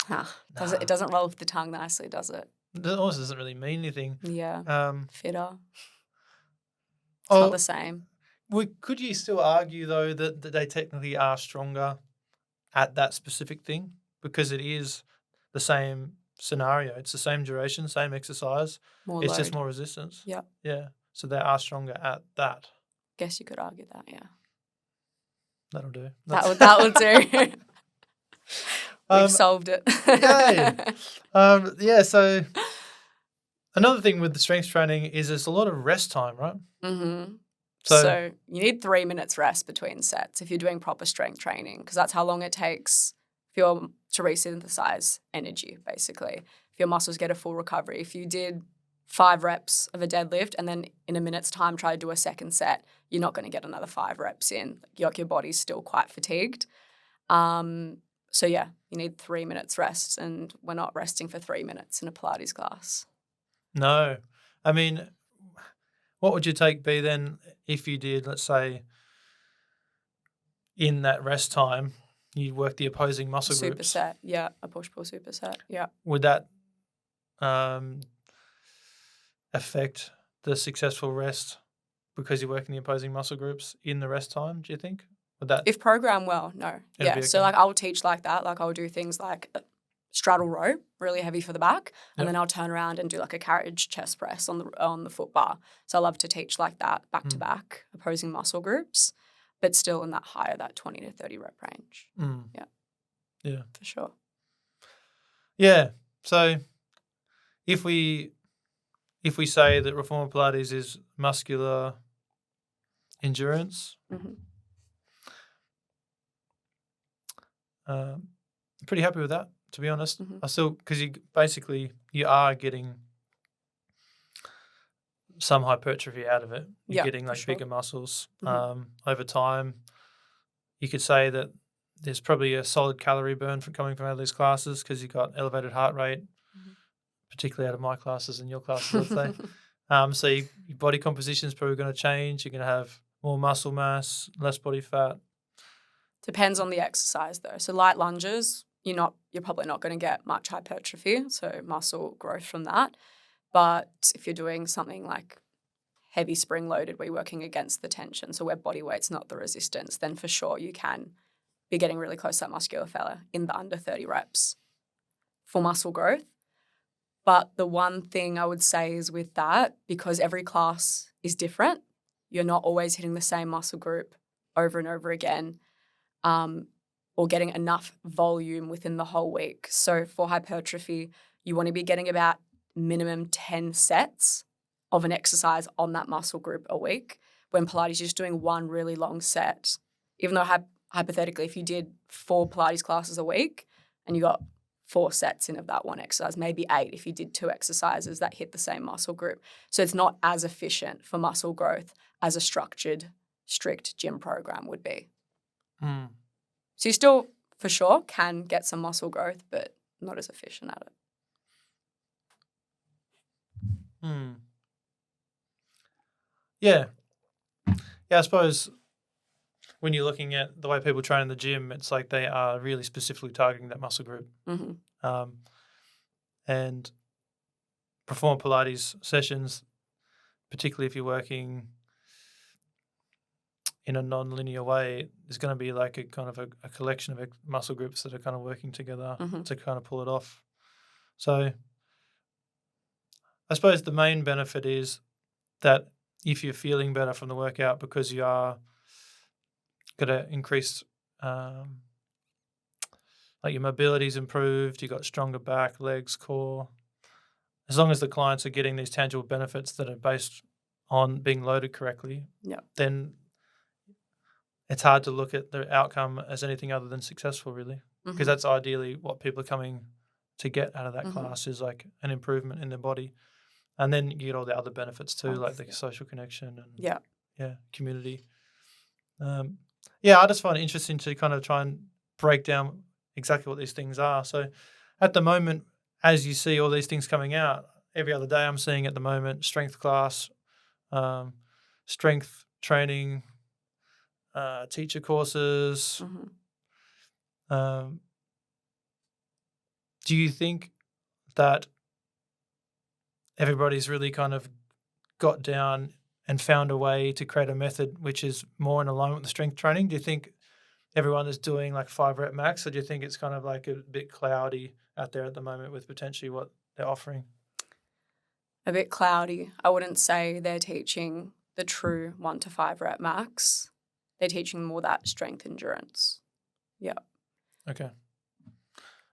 It doesn't roll off the tongue nicely, does it? It almost doesn't really mean anything. Yeah. Fitter. It's not the same. Could you still argue, though, that they technically are stronger at that specific thing? Because it is the same scenario. It's the same duration, same exercise. More it's load. just more resistance. Yeah. Yeah. So they are stronger at that. Guess you could argue that, yeah. That'll do. That will do. We've solved it. Yay. So another thing with the strength training is there's a lot of rest time, right? So you need 3 minutes rest between sets if you're doing proper strength training, because that's how long it takes to resynthesize energy, basically. If your muscles get a full recovery. If you did 5 reps of a deadlift and then in a minute's time try to do a second set, you're not going to get another 5 reps in. Your body's still quite fatigued. So you need 3 minutes rest, and we're not resting for 3 minutes in a Pilates class. No. I mean, what would your take be then if you did, let's say, in that rest time, you work the opposing muscle groups? Superset, yeah, a push-pull superset, yeah. Would that affect the successful rest because you're working the opposing muscle groups in the rest time, do you think? Would that If programmed well, no. It'll Yeah, be so okay. like I'll teach like that. Like I'll do things like a straddle row, really heavy for the back, and Yep. then I'll turn around and do like a carriage chest press on the foot bar. So I love to teach like that, back to back, opposing muscle groups, but still in that higher, that 20 to 30 rep range. Yeah. Yeah. For sure. Yeah. So if we say that Reformer Pilates is muscular endurance, Mm-hmm. I'm pretty happy with that, to be honest. Mm-hmm. I still, because you are getting some hypertrophy out of it. You're Yeah, getting for like sure. bigger muscles Mhm. over time. You could say that there's probably a solid calorie burn from coming from out of these classes because you've got elevated heart rate, Mhm. particularly out of my classes and your classes, let's say. So your body composition is probably going to change. You're going to have more muscle mass, less body fat. Depends on the exercise though. So light lunges, you're probably not going to get much hypertrophy, so muscle growth from that. But if you're doing something like heavy spring loaded where you're working against the tension, so where body weight's not the resistance, then for sure you can be getting really close to that muscular failure in the under 30 reps for muscle growth. But the one thing I would say is with that, because every class is different, you're not always hitting the same muscle group over and over again, or getting enough volume within the whole week. So for hypertrophy, you want to be getting about minimum 10 sets of an exercise on that muscle group a week, when Pilates is just doing one really long set. Even though hypothetically, if you did 4 Pilates classes a week and you got 4 sets in of that one exercise, maybe 8 if you did 2 exercises that hit the same muscle group. So it's not as efficient for muscle growth as a structured, strict gym program would be. So you still, for sure, can get some muscle growth, but not as efficient at it. Yeah. Yeah, I suppose when you're looking at the way people train in the gym, it's like they are really specifically targeting that muscle group. Mm-hmm. And Reformer Pilates sessions, particularly if you're working in a non-linear way, is going to be like a kind of a collection of muscle groups that are kind of working together to kind of pull it off. So I suppose the main benefit is that if you're feeling better from the workout because you are got an increased, like your mobility's improved, you got stronger back, legs, core. As long as the clients are getting these tangible benefits that are based on being loaded correctly, then it's hard to look at the outcome as anything other than successful, really, because that's ideally what people are coming to get out of that class is like an improvement in their body. And then you get all the other benefits too, like the social connection and community. I just find it interesting to kind of try and break down exactly what these things are. So at the moment, as you see all these things coming out, every other day I'm seeing at the moment strength class, strength training, teacher courses. Do you think that everybody's really kind of got down and found a way to create a method which is more in alignment with the strength training? Do you think everyone is doing like 5 rep max, or do you think it's kind of like a bit cloudy out there at the moment with potentially what they're offering? A bit cloudy. I wouldn't say they're teaching the true 1 to 5 rep max. They're teaching more that strength endurance. Yeah. Okay.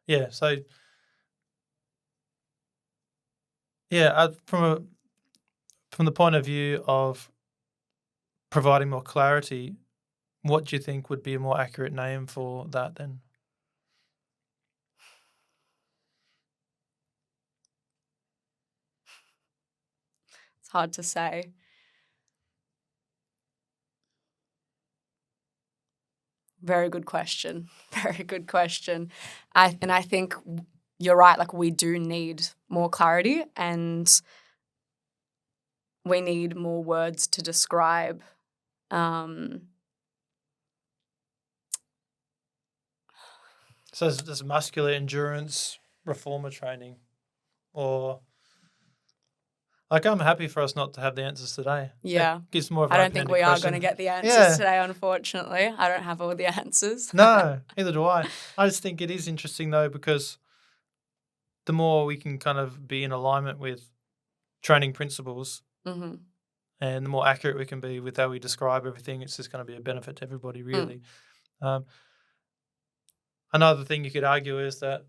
Yeah. So, yeah, from the point of view of providing more clarity, what do you think would be a more accurate name for that then? It's hard to say. Very good question. Very good question. I think you're right. Like we do need more clarity, and we need more words to describe So there's muscular endurance reformer training, or like I'm happy for us not to have the answers today. Yeah. It gives more of I an don't think open-ended we are question. going to get the answers Yeah. today, unfortunately. I don't have all the answers. No, neither do I. I just think it is interesting though, because the more we can kind of be in alignment with training principles, Mm-hmm. and the more accurate we can be with how we describe everything, it's just going to be a benefit to everybody, really. Another thing you could argue is that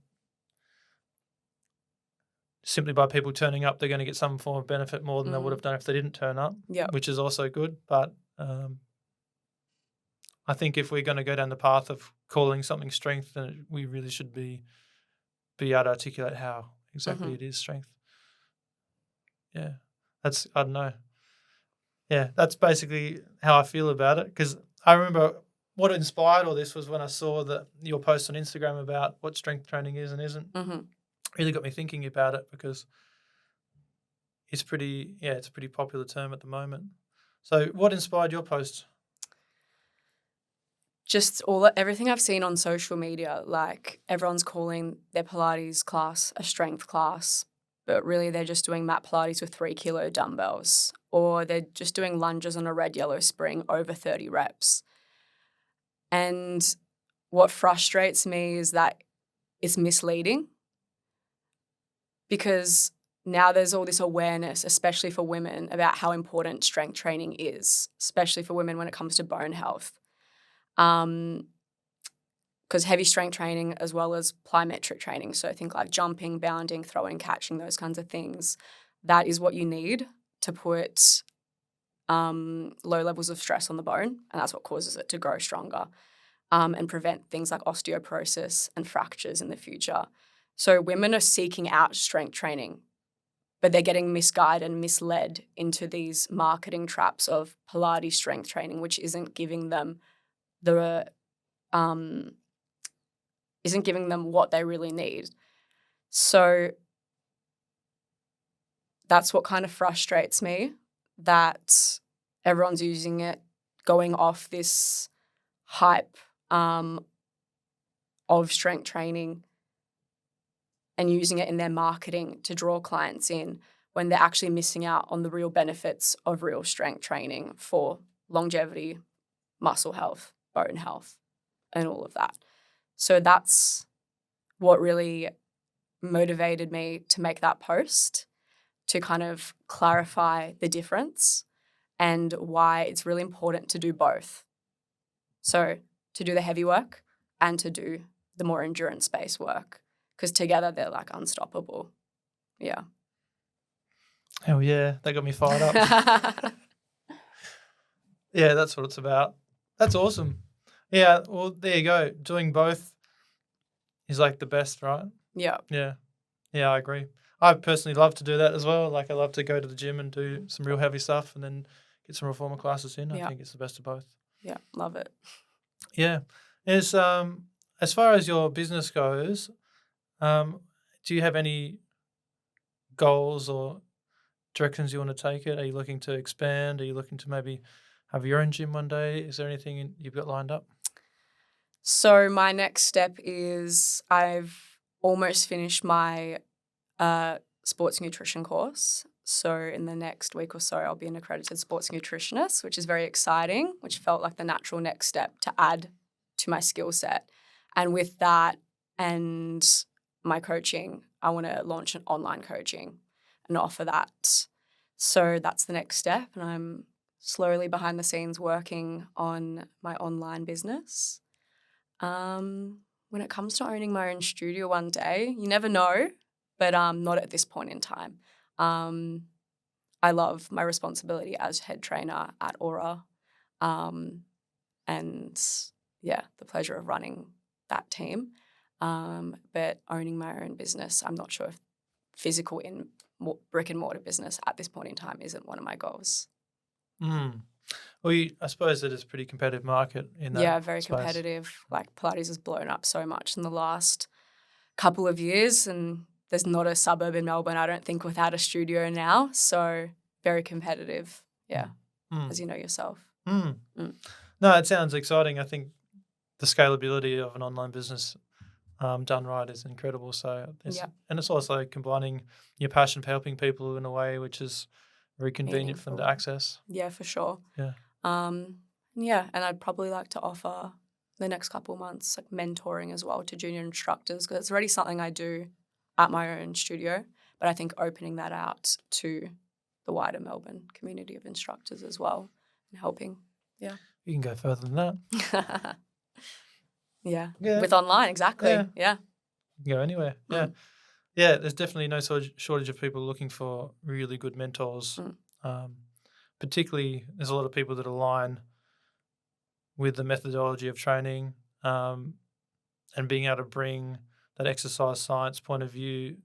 simply by people turning up, they're going to get some form of benefit more than they would have done if they didn't turn up, which is also good. But I think if we're going to go down the path of calling something strength, then we really should be able to articulate how exactly it is strength. Yeah, I don't know. Yeah, that's basically how I feel about it, because I remember what inspired all this was when I saw your post on Instagram about what strength training is and isn't. Really got me thinking about it, because it's a pretty popular term at the moment. So what inspired your post? Just everything I've seen on social media, like everyone's calling their Pilates class a strength class, but really they're just doing mat Pilates with 3 kilo dumbbells, or they're just doing lunges on a red yellow spring over 30 reps. And what frustrates me is that it's misleading, because now there's all this awareness, especially for women, about how important strength training is, especially for women when it comes to bone health. Because heavy strength training as well as plyometric training, so think like jumping, bounding, throwing, catching, those kinds of things, that is what you need to put low levels of stress on the bone, and that's what causes it to grow stronger and prevent things like osteoporosis and fractures in the future. So women are seeking out strength training, but they're getting misguided and misled into these marketing traps of Pilates strength training, which isn't giving them what they really need. So that's what kind of frustrates me, that everyone's using it, going off this hype of strength training and using it in their marketing to draw clients in, when they're actually missing out on the real benefits of real strength training for longevity, muscle health, bone health, and all of that. So that's what really motivated me to make that post, to kind of clarify the difference and why it's really important to do both. So to do the heavy work and to do the more endurance-based work, because together they're like unstoppable. Yeah. Hell yeah, that got me fired up. Yeah, that's what it's about. That's awesome. Yeah, well, there you go. Doing both is like the best, right? Yeah. Yeah. Yeah, I agree. I personally love to do that as well. Like, I love to go to the gym and do some real heavy stuff and then get some reformer classes in. I think it's the best of both. Yeah, love it. Yeah. As far as your business goes, do you have any goals or directions you want to take it? Are you looking to expand? Are you looking to maybe have your own gym one day? Is there anything you've got lined up? So my next step is I've almost finished my sports nutrition course. So in the next week or so, I'll be an accredited sports nutritionist, which is very exciting, which felt like the natural next step to add to my skill set. And with that and my coaching, I want to launch an online coaching and offer that. So that's the next step. And I'm slowly behind the scenes working on my online business. When it comes to owning my own studio one day, you never know, but not at this point in time. I love my responsibility as head trainer at Aura, and the pleasure of running that team. But owning my own business, I'm not sure if physical in brick and mortar business at this point in time isn't one of my goals. Well, I suppose it is a pretty competitive market in that. Yeah, very space. Competitive. Like Pilates has blown up so much in the last couple of years, and there's not a suburb in Melbourne, I don't think, without a studio now. So very competitive. Yeah, Mm. as you know yourself. Mm. Mm. No, it sounds exciting. I think the scalability of an online business done right is incredible. So, and it's also combining your passion for helping people in a way which is very convenient for them to access. Yeah, for sure. Yeah. And I'd probably like to offer the next couple of months like mentoring as well to junior instructors, because it's already something I do at my own studio, but I think opening that out to the wider Melbourne community of instructors as well and helping. Yeah. You can go further than that. Yeah. Yeah. With online, exactly. Yeah. You can go anywhere. Yeah. Yeah, there's definitely no shortage of people looking for really good mentors. Particularly, there's a lot of people that align with the methodology of training and being able to bring that exercise science point of view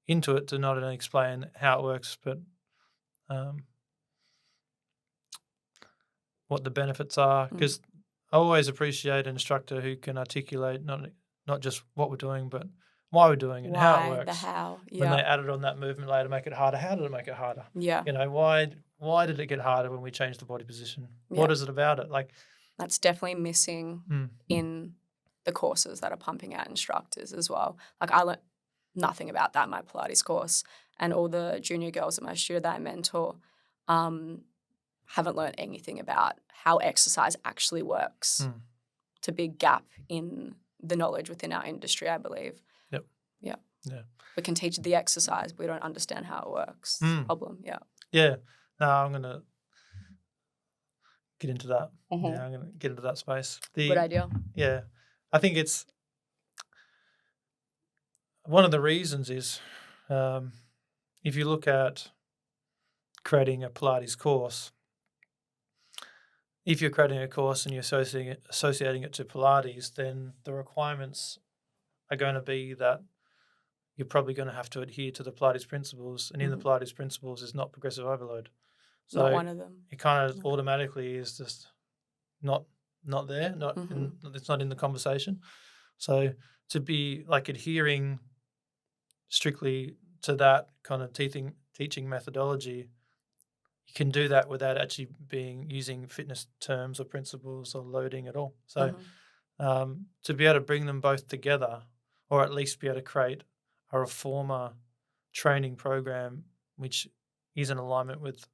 into it to not only explain how it works, but what the benefits are. Because I always appreciate an instructor who can articulate not just what we're doing, but why we're doing it and how it works. The how. When they added on that movement later to make it harder, how did it make it harder? Yeah. Why did it get harder when we changed the body position? Yeah. What is it about it? Like, that's definitely missing in the courses that are pumping out instructors as well. Like, I learned nothing about that in my Pilates course, and all the junior girls at my studio that I mentor haven't learned anything about how exercise actually works. It's a big gap in the knowledge within our industry, I believe. Yep. Yeah. Yeah. We can teach the exercise, but we don't understand how it works. It's a problem. Yeah. Yeah. No, I'm going to get into that. Yeah, I'm going to get into that space. Good idea. Yeah. I think it's one of the reasons is if you look at creating a Pilates course, if you're creating a course and you're associating it to Pilates, then the requirements are going to be that you're probably going to have to adhere to the Pilates principles, and in the Pilates principles is not progressive overload. So not one of them. It kind of automatically is just not there. It's not in the conversation. So to be like adhering strictly to that kind of teaching methodology, you can do that without actually using fitness terms or principles or loading at all. So to be able to bring them both together, or at least be able to create a reformer training program which is in alignment with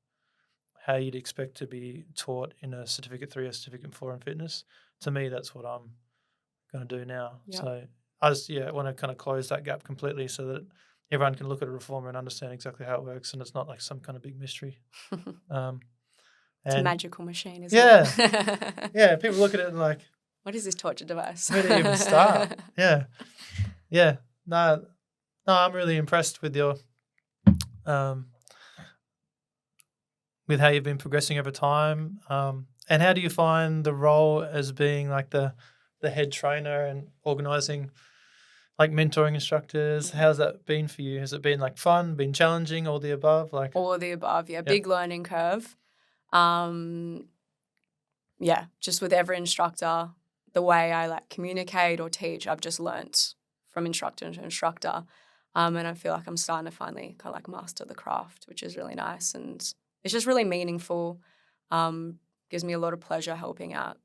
how you'd expect to be taught in a Certificate 3 or Certificate 4 in fitness, to me that's what I'm going to do now. Yep. So I just want to kind of close that gap completely so that everyone can look at a reformer and understand exactly how it works, and it's not like some kind of big mystery. It's a magical machine, isn't it? Yeah, people look at it and like, what is this torture device? Where do you even start? Yeah. No, I'm really impressed with your with how you've been progressing over time. And how do you find the role as being like the head trainer and organising, like mentoring instructors? How's that been for you? Has it been like fun, been challenging, all the above? Like all of the above, yeah. Big learning curve. Just with every instructor, the way I like communicate or teach, I've just learnt from instructor to instructor. And I feel like I'm starting to finally kind of like master the craft, which is really nice. And it's just really meaningful. Gives me a lot of pleasure helping out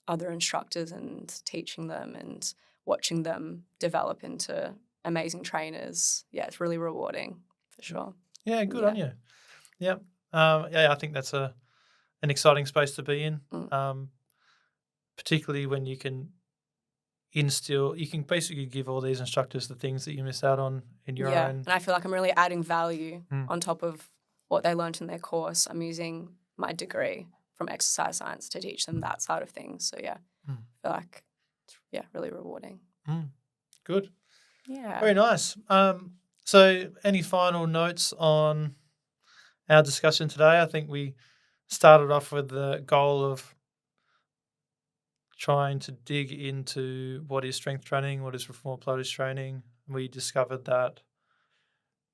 other instructors and teaching them and watching them develop into amazing trainers. Yeah, it's really rewarding for sure. Yeah, good on you. Yep. I think that's an exciting space to be in, particularly when you can basically give all these instructors the things that you miss out on in your own. Yeah, and I feel like I'm really adding value on top of what they learned in their course. I'm using my degree from exercise science to teach them that side of things. So, I feel like it's, really rewarding. Good. Yeah. Very nice. So any final notes on our discussion today? I think we started off with the goal of trying to dig into what is strength training, what is reformer Pilates training. We discovered that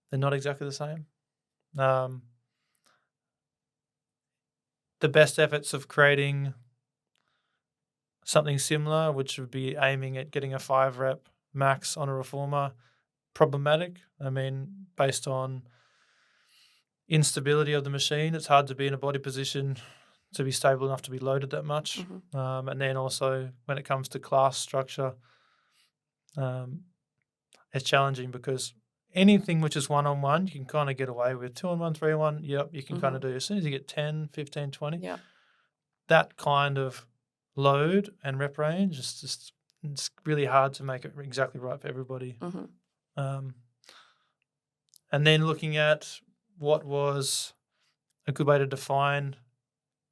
they're not exactly the same. The best efforts of creating something similar, which would be aiming at getting a 5-rep max on a reformer, problematic. I mean, based on instability of the machine. It's hard to be in a body position to be stable enough to be loaded that much. And then also when it comes to class structure, it's challenging because anything which is one-on-one, you can kind of get away with. 2-on-1, 3-on-1, yep, you can kind of do. As soon as you get 10, 15, 20, that kind of load and rep range is just it's really hard to make it exactly right for everybody. And then looking at what was a good way to define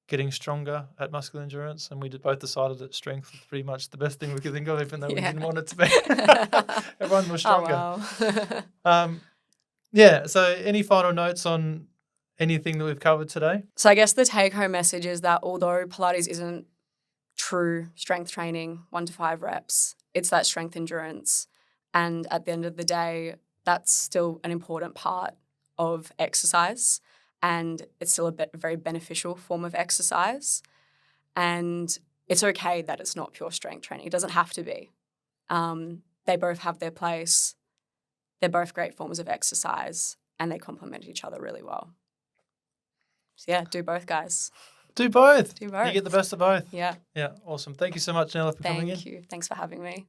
getting stronger at muscular endurance, and we both decided that strength was pretty much the best thing we could think of, even though we didn't want it to be. Everyone was stronger. Oh, wow. So any final notes on anything that we've covered today? So I guess the take-home message is that although Pilates isn't true strength training, 1 to 5 reps, it's that strength endurance. And at the end of the day, that's still an important part of exercise. And it's still a very beneficial form of exercise. And it's okay that it's not pure strength training. It doesn't have to be. They both have their place. They're both great forms of exercise and they complement each other really well. So yeah, do both, guys. Do both. Do both. You get the best of both. Yeah. Yeah, awesome. Thank you so much, Nela, for coming in. Thank you. Thanks for having me.